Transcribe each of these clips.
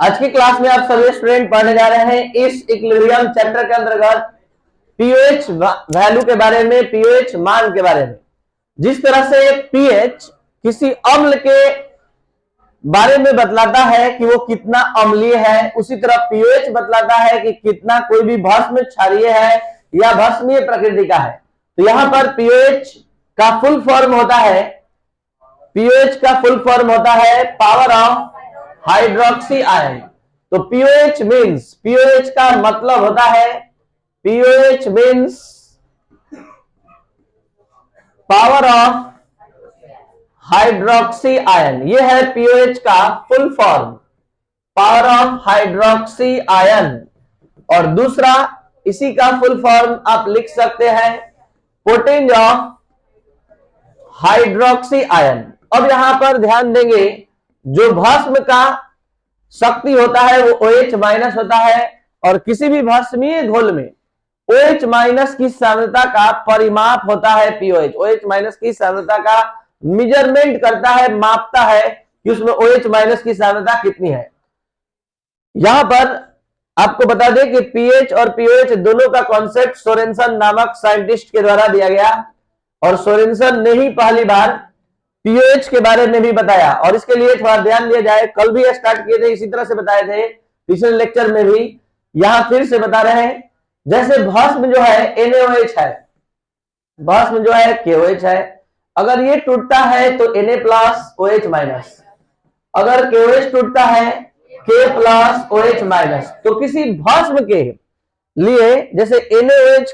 आज की क्लास में आप सभी स्टूडेंट पढ़ने जा रहे हैं इस इक्विलिब्रियम चैप्टर के अंतर्गत पीओएच वैल्यू के बारे में, पीओएच मान के बारे में। जिस तरह से पीएच किसी अम्ल के बारे में बतलाता है कि वो कितना अम्लीय है, उसी तरह पीओएच बतलाता है कि कितना कोई भी भस्म क्षारीय है या भस्मीय प्रकृति का है। तो यहां पर पीओएच का फुल फॉर्म होता है, पीओएच का फुल फॉर्म होता है पावर ऑफ हाइड्रोक्सी आयन। तो पीओएच मीन्स, पीओएच का मतलब होता है, pOH means power of hydroxy ion. ये है पीओएच का full form, power of hydroxy ion. और दूसरा इसी का फुल फॉर्म आप लिख सकते हैं पोटेंज ऑफ हाइड्रोक्सी आयन। अब यहां पर ध्यान देंगे, जो भस्म का शक्ति होता है वो OH माइनस होता है, और किसी भी भस्मीय घोल में OH माइनस की सांद्रता का परिमाप होता है पीओएच। OH माइनस की सांद्रता का मेजरमेंट करता है, मापता है कि उसमें OH माइनस की सांद्रता कितनी है। यहां पर आपको बता दें कि पीएच और पीओएच दोनों का कॉन्सेप्ट सोरेनसन नामक साइंटिस्ट के द्वारा दिया गया, और सोरेनसन ने ही पहली बार पीओएच के बारे में भी बताया। और इसके लिए थोड़ा ध्यान दिया जाए, कल भी स्टार्ट किए थे, इसी तरह से बताए थे, पिछले लेक्चर में भी, यहां फिर से बता रहे हैं। जैसे भस्म जो है NaOH है, भस्म जो है KOH है। अगर ये टूटता है तो Na प्लस OH माइनस, अगर KOH टूटता है K प्लस OH माइनस। तो किसी भस्म के लिए, जैसे NaOH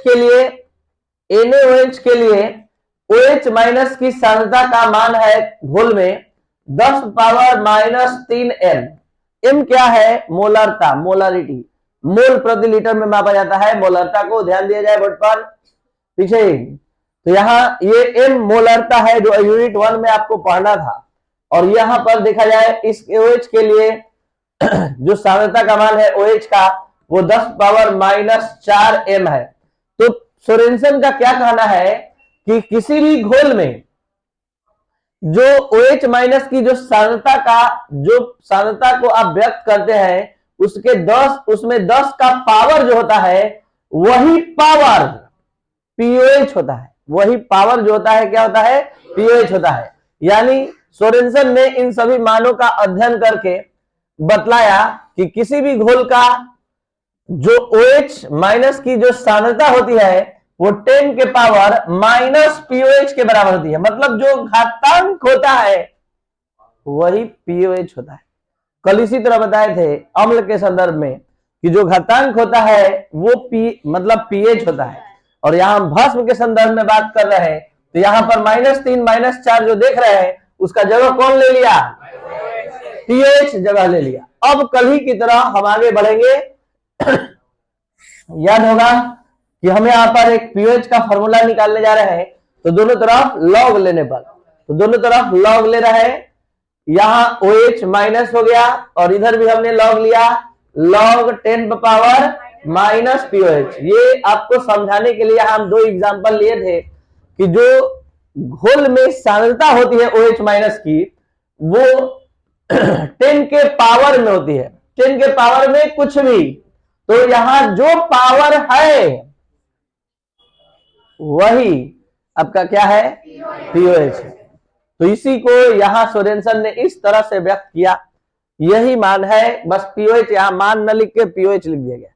के लिए OH माइनस की सांद्रता का मान है घोल में 10 पावर माइनस 3 M। M क्या है? मोलरता, मोलरिटी, मोल प्रति लीटर में मापा जाता है। मोलरता को ध्यान दिया जाए बोर्ड पर पीछे। तो यहाँ ये M मोलरता है जो यूनिट 1 में आपको पढ़ना था। और यहाँ पर देखा जाए इस OH के लिए जो सांद्रता का मान है OH का, वो 10 पावर माइनस 4 M है। तो सोरेनसन का क्या कहना है कि किसी भी घोल में जो OH माइनस की जो सांद्रता को आप व्यक्त करते हैं, उसके 10, उसमें 10 का पावर जो होता है, वही पावर पीओएच होता है। वही पावर जो होता है क्या होता है? पीओएच होता है। यानी सोरेनसन ने इन सभी मानों का अध्ययन करके बतलाया कि किसी भी घोल का जो OH माइनस की जो सांद्रता होती है वो 10 के पावर माइनस पीओएच के बराबर होती है। मतलब जो घातांक होता है वही पीओएच होता है। कल इसी तरह बताए थे अम्ल के संदर्भ में कि जो घातांक होता है वो मतलब पीएच होता है। और यहां भस्म के संदर्भ में बात कर रहे हैं, तो यहां पर -3 -4 जो देख रहे हैं, उसका जगह कौन ले लिया? पीएच जगह ले लिया। अब कल ही की तरह हम आगे बढ़ेंगे। याद होगा कि हमें यहाँ पर एक पीओएच का फॉर्मूला निकालने जा रहे हैं। तो दोनों तरफ लॉग लेने पर, तो दोनों तरफ लॉग ले रहे हैं। यहाँ OH माइनस हो गया और इधर भी हमने लॉग लिया, लॉग 10 पावर माइनस पीओएच। ये आपको समझाने के लिए हम 2 एग्जांपल लिए थे कि जो घोल में सांद्रता होती है OH माइनस की, वो 10 के पावर में होती है, 10 के पावर में कुछ भी। तो यहां जो पावर है वही आपका क्या है? पीओएच है। तो इसी को यहां सोरेनसन ने इस तरह से व्यक्त किया। यही मान है, बस पीओएच यहां मान न लिख के पीओएच लिख दिया गया,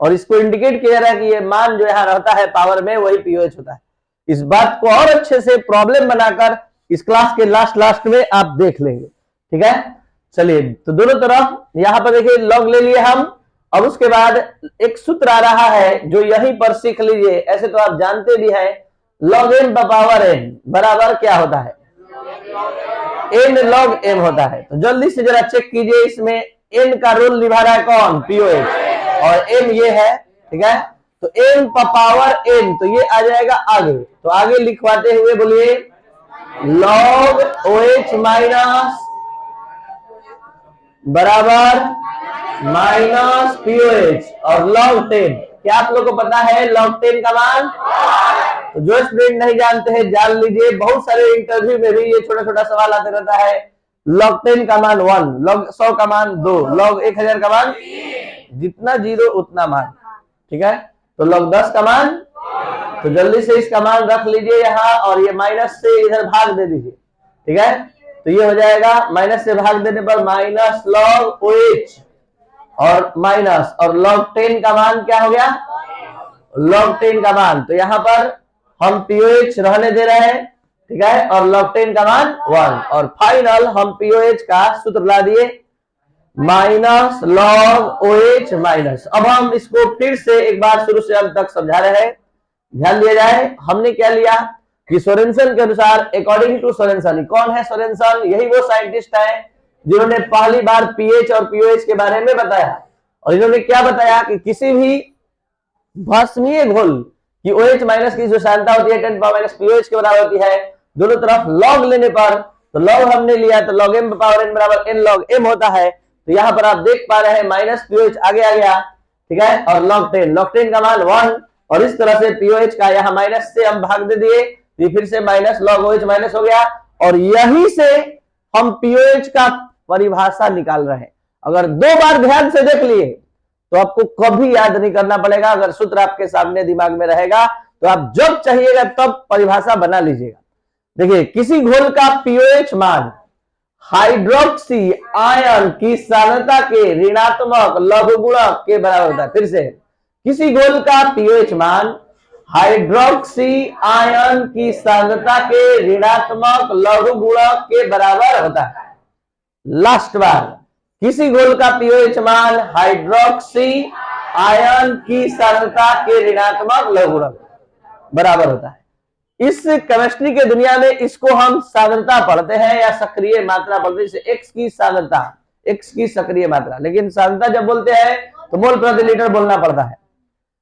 और इसको इंडिकेट किया जा रहा है कि ये मान जो यहां रहता है पावर में, वही पीओएच होता है। इस बात को और अच्छे से प्रॉब्लम बनाकर इस क्लास के लास्ट में आप देख लेंगे। ठीक है, चलिए। तो दोनों तरफ यहां पर देखिए लॉग ले लिए हम। अब उसके बाद एक सूत्र आ रहा है जो यहीं पर सीख लीजिए, ऐसे तो आप जानते भी हैं। log m पावर n बराबर क्या होता है? n log m होता है। तो जल्दी से जरा चेक कीजिए, इसमें n का रोल निभा रहा है कौन? पीओएच, और m ये है। ठीक है, तो m पावर n, तो ये आ जाएगा आगे। तो आगे लिखवाते हुए बोलिए log OH माइनस बराबर माइनस पीओएच और log 10। क्या आप लोगों को पता है log 10 का मान? तो जो स्टूडेंट नहीं जानते हैं जान लीजिए, बहुत सारे इंटरव्यू में भी ये छोटा छोटा सवाल आते रहता है log 10 का मान 1, log 100 का मान 2, log 1000 का मान जितना जीरो उतना मान, ठीक है। तो log 10 का मान, तो जल्दी से इसका मान रख लीजिए यहाँ और ये माइनस से इधर भाग दे दीजिए, ठीक है। तो ये हो जाएगा माइनस से भाग देने पर माइनस log OH और माइनस और log 10 का मान क्या हो गया, log 10 का मान। तो यहाँ पर हम POH रहने दे रहे हैं, ठीक है, और log 10 का मान 1 और फाइनल हम POH का सूत्र ला दिए माइनस log OH माइनस। अब हम इसको फिर से एक बार शुरू से अंत तक समझा रहे हैं, ध्यान दिया जाए। हमने क्या लिया कि सोरेनसन के अनुसार, अकॉर्डिंग टू सोरेनसन, कौन है सोरेनसन, यही वो साइंटिस्ट है जिन्होंने पहली बार पीएच और पीओएच के बारे में बताया। और इन्होंने क्या बताया कि किसी भी भस्मीय घोल की OH माइनस की जो सांद्रता होती है 10 पावर माइनस POH के बराबर होती है, दोनों तरफ log लेने पर, तो log हमने लिया तो log m पावर n बराबर n log m होता है। तो यहाँ पर आप देख पा रहे हैं माइनस POH आगे आ गया, ठीक है, और log 10 का मान 1 और इस तरह से POH का यहाँ माइनस से हम भाग दे दिए, तो फिर से माइनस log OH माइनस हो गया और यही से हम POH का परिभाषा निकाल रहे हैं। अगर 2 बार ध्यान से देख लिए तो आपको कभी याद नहीं करना पड़ेगा, अगर सूत्र आपके सामने दिमाग में रहेगा तो आप जब चाहिएगा तब परिभाषा बना लीजिएगा। देखिए, किसी घोल का POH मान हाइड्रोक्सी आयन की सांद्रता के ऋणात्मक लघुगुणक के बराबर होता है। फिर से, किसी घोल का POH मान हाइड्रोक्सी आयन की सांद्रता के ऋणात्मक लघुगुणक के बराबर होता है। लास्ट बार, किसी घोल का POH मान हाइड्रोक्सी आयन की सांद्रता के ऋणात्मक लघुगुणक बराबर होता है। इस केमिस्ट्री के दुनिया में इसको हम सांद्रता पढ़ते हैं या सक्रिय मात्रा पढ़ते हैं, जैसे X की सांद्रता, X की सक्रिय मात्रा, लेकिन सांद्रता जब बोलते हैं तो मोल प्रति लीटर बोलना पड़ता है।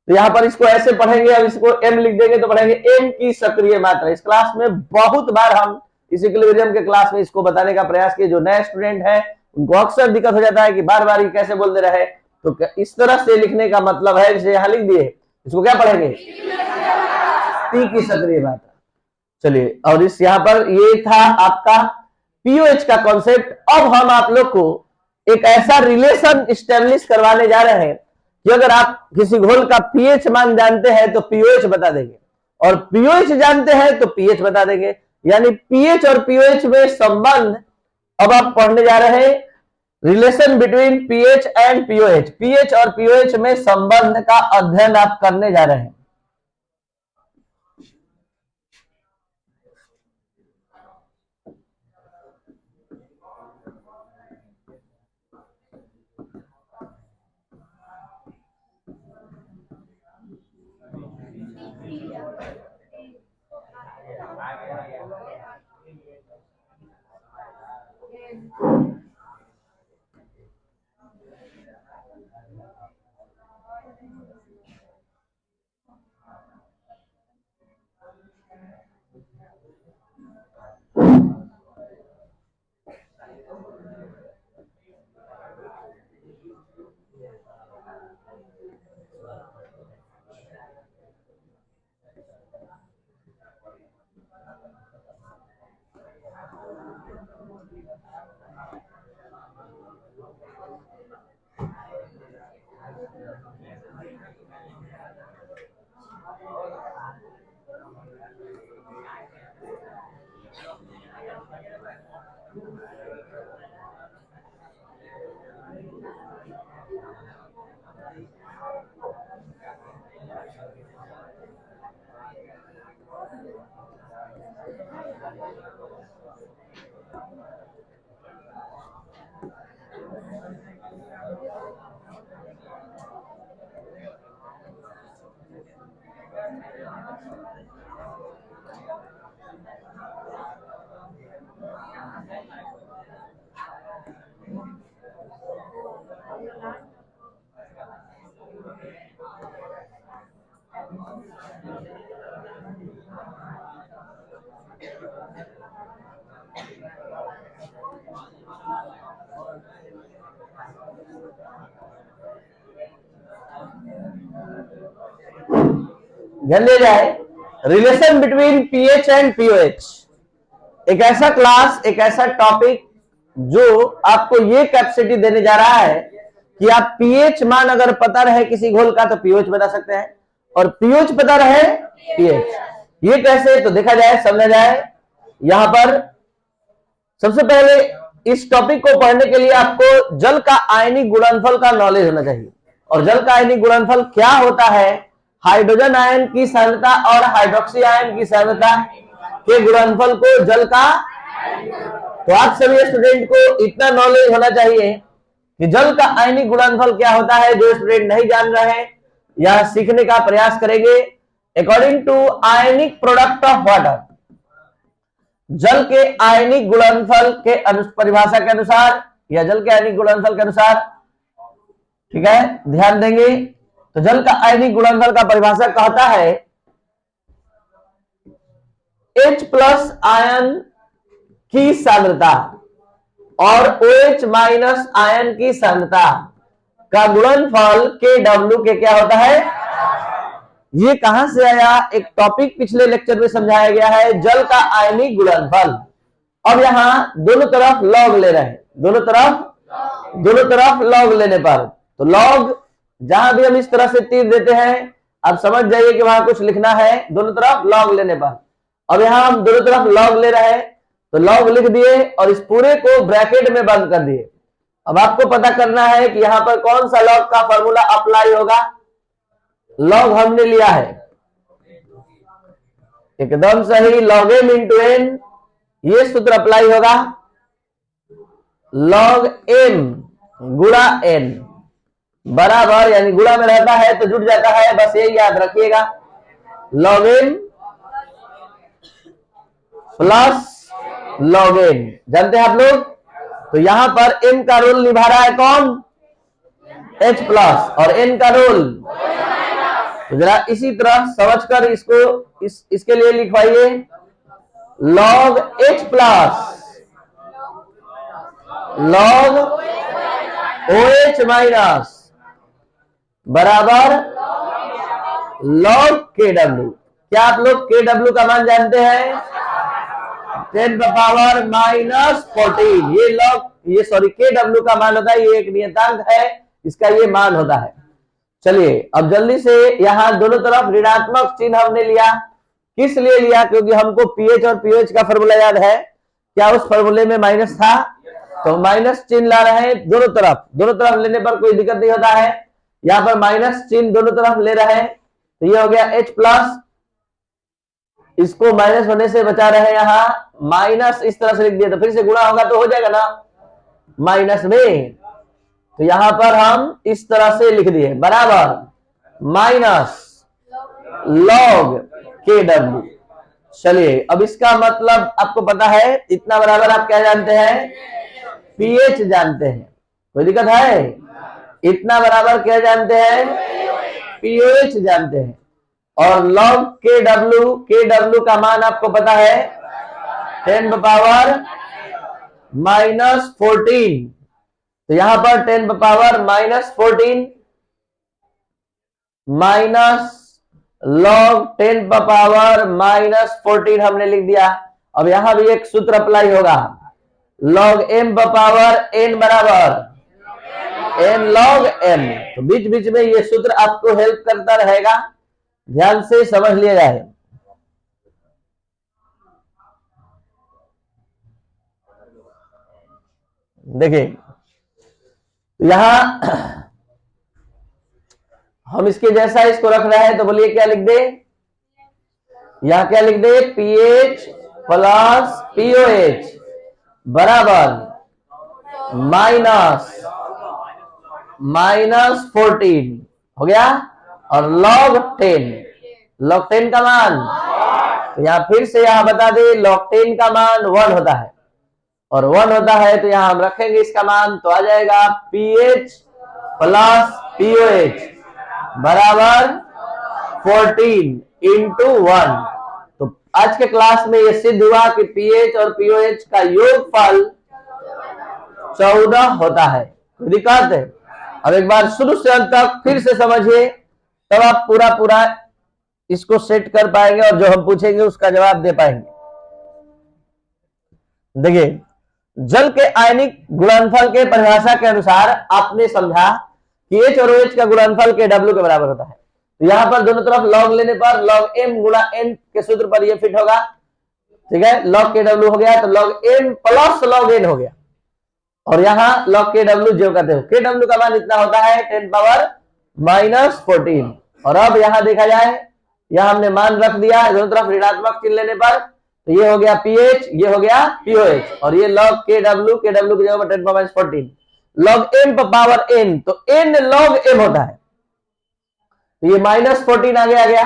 तो यहाँ पर इसको ऐसे पढ़ेंगे, अब इसको M लिख देंगे तो पढ़ेंगे M की सक्रिय मात्रा। इस क्लास में बहुत बार हम इस इक्विलिब्रियम के क्लास में इसको बताने का प्रयास किए। जो नए स्टूडेंट है उनको अक्सर दिक्कत हो जाता है कि बार बार ये कैसे बोलते रहे, तो इस तरह से लिखने का मतलब है, जैसे यहाँ लिख दिए, इसको क्या पढ़ेंगे, P की सक्रिय मात्रा। चलिए, और इस यहाँ पर ये था आपका POH का कॉन्सेप्ट। अब हम आप लोग को एक ऐसा रिलेशन स्टेब्लिश करवाने जा रहे हैं कि अगर आप किसी घोल का pH मान जानते हैं तो POH बता देंगे, और POH जानते हैं तो pH बता देंगे। यानी pH और POH में संबंध अब आप पढ़ने जा रहे हैं, relation between pH and POH। pH और POH में संबंध का अध्ययन आप करने जा रहे हैं। ध्यान दिया जाए, relation between pH and pOH, एक ऐसा क्लास, एक ऐसा टॉपिक जो आपको ये कैपेसिटी देने जा रहा है कि आप पीएच मान अगर पता रहे किसी घोल का तो पीएच बता सकते हैं, और पीएच पता रहे पीएच। ये कैसे, तो देखा जाए, समझा जाए। यहां पर सबसे पहले इस टॉपिक को पढ़ने के लिए आपको जल का आयनिक गुणनफल का नॉलेज होना चाहिए। और जल का आयनिक गुणनफल क्या होता है? हाइड्रोजन आयन की सांद्रता और हाइड्रोक्सी आयन की सांद्रता के गुणनफल को जल का। तो आप सभी स्टूडेंट को इतना नॉलेज होना चाहिए कि जल का आयनिक गुणनफल क्या होता है। जो स्टूडेंट नहीं जान रहे हैं या सीखने का प्रयास करेंगे, according to ionic product of water, जल के आयनिक गुणनफल के परिभाषा के अनुसार या जल के आयनिक गुणनफल के अनुसार, ठीक है, ध्यान देंगे। तो जल का आयनिक गुणनफल का परिभाषा कहता है H प्लस आयन की सांद्रता और OH माइनस आयन की सांद्रता का गुणनफल KW के क्या होता है। ये कहां से आया? एक टॉपिक पिछले लेक्चर में समझाया गया है, जल का आयनिक गुणनफल। अब यहां दोनों तरफ लॉग ले रहे हैं, दोनों तरफ लॉग लेने पर, तो लॉग जहां भी हम इस तरह से तीर देते हैं, आप समझ जाइए कि वहां कुछ लिखना है, दोनों तरफ लॉग लेने पर। अब यहां हम दोनों तरफ लॉग ले रहे हैं, तो लॉग लिख दिए और इस पूरे को ब्रैकेट में बंद कर दिए। अब आपको पता करना है कि यहां पर कौन सा लॉग का फॉर्मूला अप्लाई होगा। लॉग हमने लिया है, एकदम सही, लॉग एम इंटू एन, ये सूत्र अप्लाई होगा। लॉग एम गुणा एन बराबर, यानी गुणा में रहता है तो जुड़ जाता है, बस ये याद रखिएगा। Log M plus log N, जानते हैं आप लोग। तो यहां पर एम का रोल निभा रहा है कौन? H प्लस, और एन का रोल। तो जरा इसी तरह समझकर इसको इसके लिए लिखवाइए, log H plus log OH minus बराबर लॉग KW। क्या आप लोग KW का मान जानते हैं? 10 पावर माइनस 14। ये लॉग, ये सॉरी, KW का मान होता है, ये एक नियतांक है, इसका ये मान होता है। चलिए अब जल्दी से यहां दोनों तरफ ऋणात्मक चिन्ह हमने लिया। किस लिए लिया? क्योंकि हमको पीएच और पीओएच का फॉर्मूला याद है। क्या उस फॉर्मूले में माइनस था? तो माइनस चिन्ह ला रहे हैं दोनों तरफ लेने पर कोई दिक्कत नहीं होता है। यहां पर माइनस चिन्ह दोनों तरफ ले रहे हैं, तो ये हो गया H प्लस, इसको माइनस होने से बचा रहे हैं, यहां माइनस इस तरह से लिख दिया, तो फिर से गुणा होगा तो हो जाएगा ना माइनस में। तो यहां पर हम इस तरह से लिख दिए, बराबर माइनस लॉग KW। चलिए अब इसका मतलब आपको पता है, इतना बराबर आप क्या जानते हैं? पीएच जानते हैं। कोई दिक्कत है? इतना बराबर क्या जानते हैं? पीओएच जानते हैं। और लॉग KW का मान आपको पता है 10 पावर माइनस 14। तो यहां पर 10 power minus 14 minus log 10 power minus 14 हमने लिख दिया। अब यहां भी एक सूत्र अप्लाई होगा, लॉग m पावर n बराबर n लॉग m। तो बीच बीच में ये सूत्र आपको हेल्प करता रहेगा, ध्यान से समझ लिया जाए। देखिए यहां हम इसके जैसा इसको रख रहे हैं, तो बोलिए क्या लिख दे? यहां क्या लिख दे? पीएच प्लस पीओएच बराबर माइनस 14 हो गया, और लॉग 10 का मान, तो यहां फिर से यहां बता दे, लॉग 10 का मान 1 होता है, और 1 होता है तो यहां हम रखेंगे इसका मान, तो आ जाएगा पीएच प्लस पीओएच बराबर 14 इंटू 1। तो आज के क्लास में यह सिद्ध हुआ कि पीएच और पीओएच का योगफल 14 होता है। कोई दिक्कत है? अब एक बार शुरू से अंत तक फिर से समझिए, तब आप पूरा इसको सेट कर पाएंगे और जो हम पूछेंगे उसका जवाब दे पाएंगे। देखिए जल के आयनिक गुणनफल के परिभाषा के अनुसार आपने समझा कि H और OH का गुणनफल KW के बराबर होता है। तो यहां पर दोनों तरफ लॉग लेने पर log M गुणा N के सूत्र पर ये फिट होगा, ठीक है। log KW हो गया तो log M plus log N हो गया, और यहां log KW जो कहते हो, KW का मान इतना होता है 10⁻⁻14। और अब यहां देखा जाए, यहां हमने मान रख दिया दोनों तरफ ऋणात्मक चिन्ह लेने पर, तो ये हो गया pH, ये हो गया pOH, और ये log KW की जगह पर 10⁻14 log M पावर N, तो N log M होता है, तो ये -14 आगे आ गया,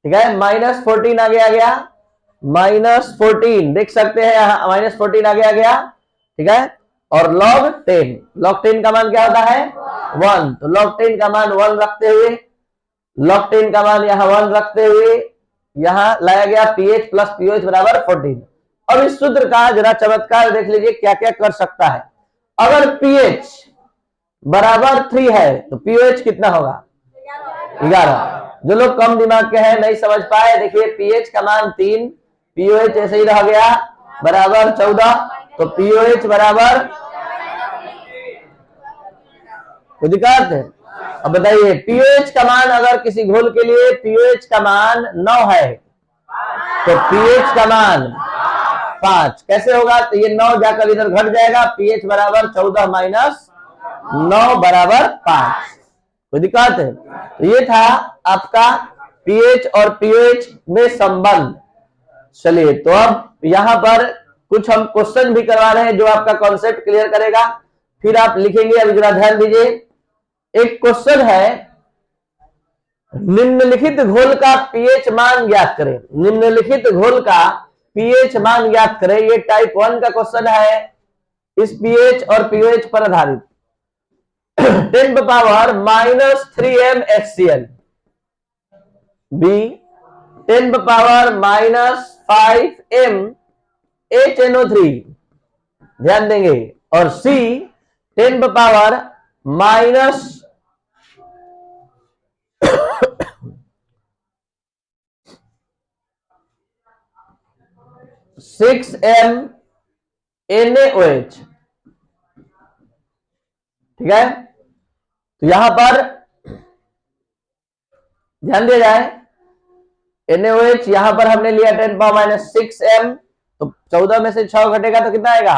ठीक है। -14 आगे आ गया, -14 देख सकते हैं यहां, -14 आगे आ गया, ठीक है। और log 10 का मान क्या होता है 1, तो log 10 का मान 1 रखते हुए, log 10 का मान यहां 1 रखते हुए यहां लाया गया pH प्लस pOH बराबर 14। अब इस सूत्र का जरा चमत्कार देख लीजिए क्या क्या कर सकता है। अगर pH बराबर 3 है तो pOH कितना होगा 11। जो लोग कम दिमाग के हैं नहीं समझ पाए, देखिए pH का मान 3, pOH ऐसे ही रह गया बराबर 14, तो pOH बराबर कोई दिक्कत है। अब बताइए pOH का मान अगर किसी घोल के लिए pOH का मान 9 है तो pH का मान 5 कैसे होगा, तो ये 9 जाकर इधर घट जाएगा, pH बराबर 14 माइनस 9 बराबर 5। कोई दिक्कत है। तो ये था आपका pH और pOH में संबंध। चलिए तो अब यहां पर कुछ हम क्वेश्चन भी करवा रहे हैं जो आपका कॉन्सेप्ट क्लियर करेगा, फिर आप लिखेंगे। अभी जरा ध्यान दीजिए, एक क्वेश्चन है, निम्नलिखित घोल का pH मान ज्ञात करें। निम्नलिखित घोल का pH मान ज्ञात करें, ये टाइप 1 का क्वेश्चन है, इस pH और pOH पर आधारित। 10⁻³ HCl, B 10⁻⁵ HNO3 ध्यान देंगे, और C 10⁻⁻⁶ NaOH, ठीक है। तो यहां पर ध्यान दिया जाए, NaOH यहां पर हमने लिया 10⁻⁻⁶m, तो 14 में से 6 घटेगा तो कितना आएगा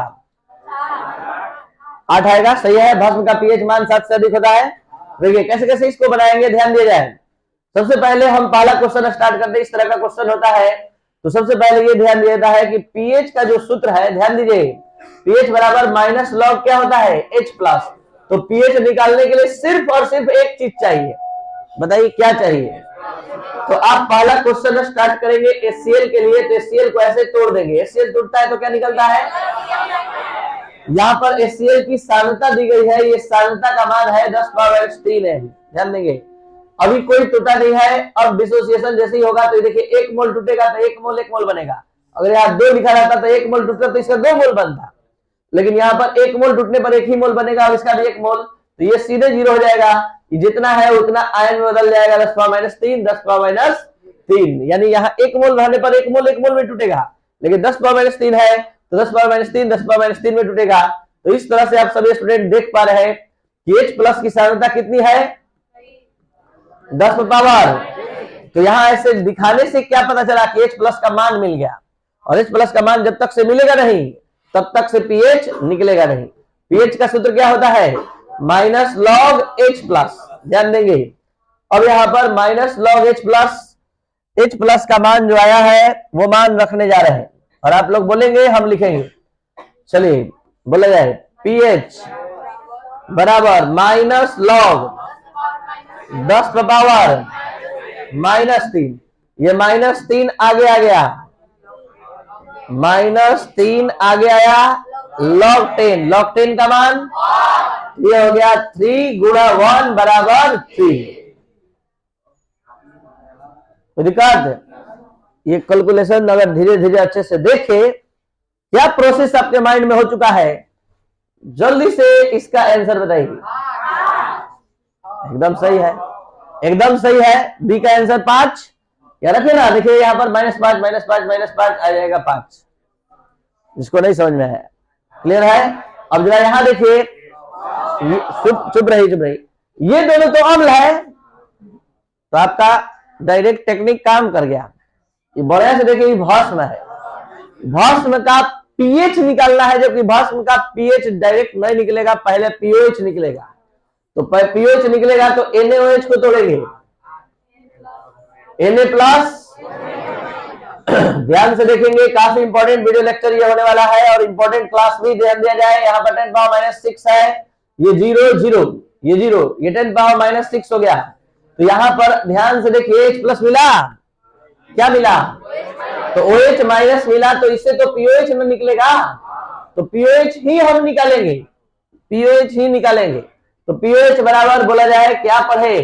8 आएगा, सही है। भस्म का pH मान 7 से अधिक होता है। देखिए कैसे कैसे इसको बनाएंगे, ध्यान दिया जाए। सबसे पहले हम पहला क्वेश्चन स्टार्ट करते हैं, इस तरह का क्वेश्चन होता है। तो सबसे पहले ये ध्यान दिया जाता है कि pH का जो सूत्र है, ध्यान दीजिए, pH बराबर माइनस लॉग क्या होता है H प्लस। तो pH निकालने के लिए सिर्फ और सिर्फ एक चीज चाहिए, बताइए क्या चाहिए। तो आप पहला क्वेश्चन स्टार्ट करेंगे HCl के लिए, तो HCl को ऐसे तोड़ देंगे, HCl टूटता है तो क्या निकलता है, यहाँ पर HCl की सांद्रता दी गई है, ये सांद्रता का मान है 10⁻³ है, ध्यान देंगे। अभी कोई टूटा नहीं है, अब डिसोसिएशन जैसे ही होगा तो देखिए 1 मोल टूटेगा तो 1 मोल बनेगा। अगर यहाँ 2 लिखा रहता तो 1 मोल टूटता तो इसका 2 मोल बनता, लेकिन यहाँ पर 1 मोल टूटने पर 1 ही मोल बनेगा, और इसका भी 1 मोल, तो ये सीधे 0 हो जाएगा। जितना है उतना आयन में बदल जाएगा, 10⁻³ 10⁻³ यानी यहाँ 1 मोल रहने पर 1 मोल में टूटेगा, लेकिन 10⁻³ है तो 10⁻³ 10⁻³ में टूटेगा। तो इस तरह से आप सभी स्टूडेंट देख पा रहे हैं कि H प्लस की सांद्रता कितनी है 10 पावर। तो यहां ऐसे दिखाने से क्या पता चला कि H प्लस का मान मिल गया, और H प्लस का मान जब तक से मिलेगा नहीं तब तक से pH निकलेगा नहीं। pH का सूत्र क्या होता है माइनस लॉग H प्लस, ध्यान देंगे। अब यहां पर माइनस लॉग H प्लस का मान जो आया है वो मान रखने जा रहे हैं, और आप लोग बोलेंगे हम लिखेंगे। चलिए बोला जाए, pH बराबर माइनस लॉग 10⁻⁻3, ये -3 आगे आ गया, -3 आगे आया, log 10 का मान ये हो गया 3 गुणा 1 बराबर 3। दिक्कत, ये कैलकुलेशन अगर धीरे धीरे अच्छे से देखे, क्या प्रोसेस आपके माइंड में हो चुका है, जल्दी से इसका आंसर बताइए। एकदम सही है, एकदम सही है। बी का आंसर 5, या रखिए ना, देखिए यहाँ पर -5 आ जाएगा 5, जिसको नहीं समझ में है क्लियर है? अब जरा यहां देखिए, चुप रही, ये दोनों तो अम्ल है, तो आपका डायरेक्ट टेक्निक काम कर गया। ये बढ़िया से देखिए, ये भस्म है, भस्म का पीएच निकालना है, जबकि भस्म का पीएच डायरेक्ट नहीं निकलेगा, पहले पीओएच निकलेगा। तो पीओएच निकलेगा तो NaOH को तोड़ेंगे, Na प्लस। ध्यान से देखेंगे, काफी इंपॉर्टेंट वीडियो लेक्चर ये होने वाला है, और इंपॉर्टेंट क्लास भी ध्यान दिया जाए। यहाँ पर 10⁻6 है, ये 0 0, ये 0, ये 10⁻6 हो गया। तो यहाँ पर ध्यान से देखिए, H प्लस मिला, क्या मिला? तो OH माइनस मिला, तो इससे तो POH में निकलेगा, तो POH ही हम निकालेंगे, POH ही निकालेंगे। तो POH बराबर बोला जाए क्या पढ़े?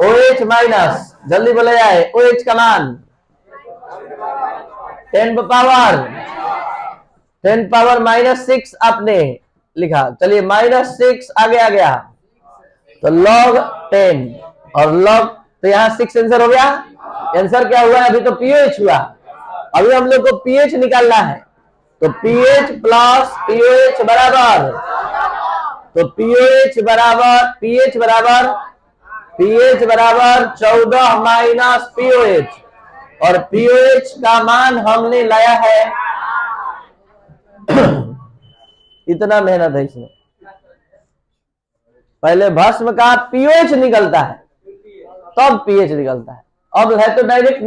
OH माइनस, जल्दी बोला जाए, OH का मान 10⁻6 आपने लिखा। चलिए -6 आगे आ गया, तो log 10 और log, तो यहाँ 6 आंसर हो गया। आंसर क्या हुआ? अभी तो पीएच हुआ, अभी हम लोग को पीएच निकालना है। तो पीएच प्लस पीओएच बराबर, तो पीओएच बराबर 14 माइनस पीओएच, और पीओएच का मान हमने लाया है इतना मेहनत है इसमें। पहले भस्म का पीओएच निकलता है, तब पीएच निकलता है। अब है तो डायरेक्ट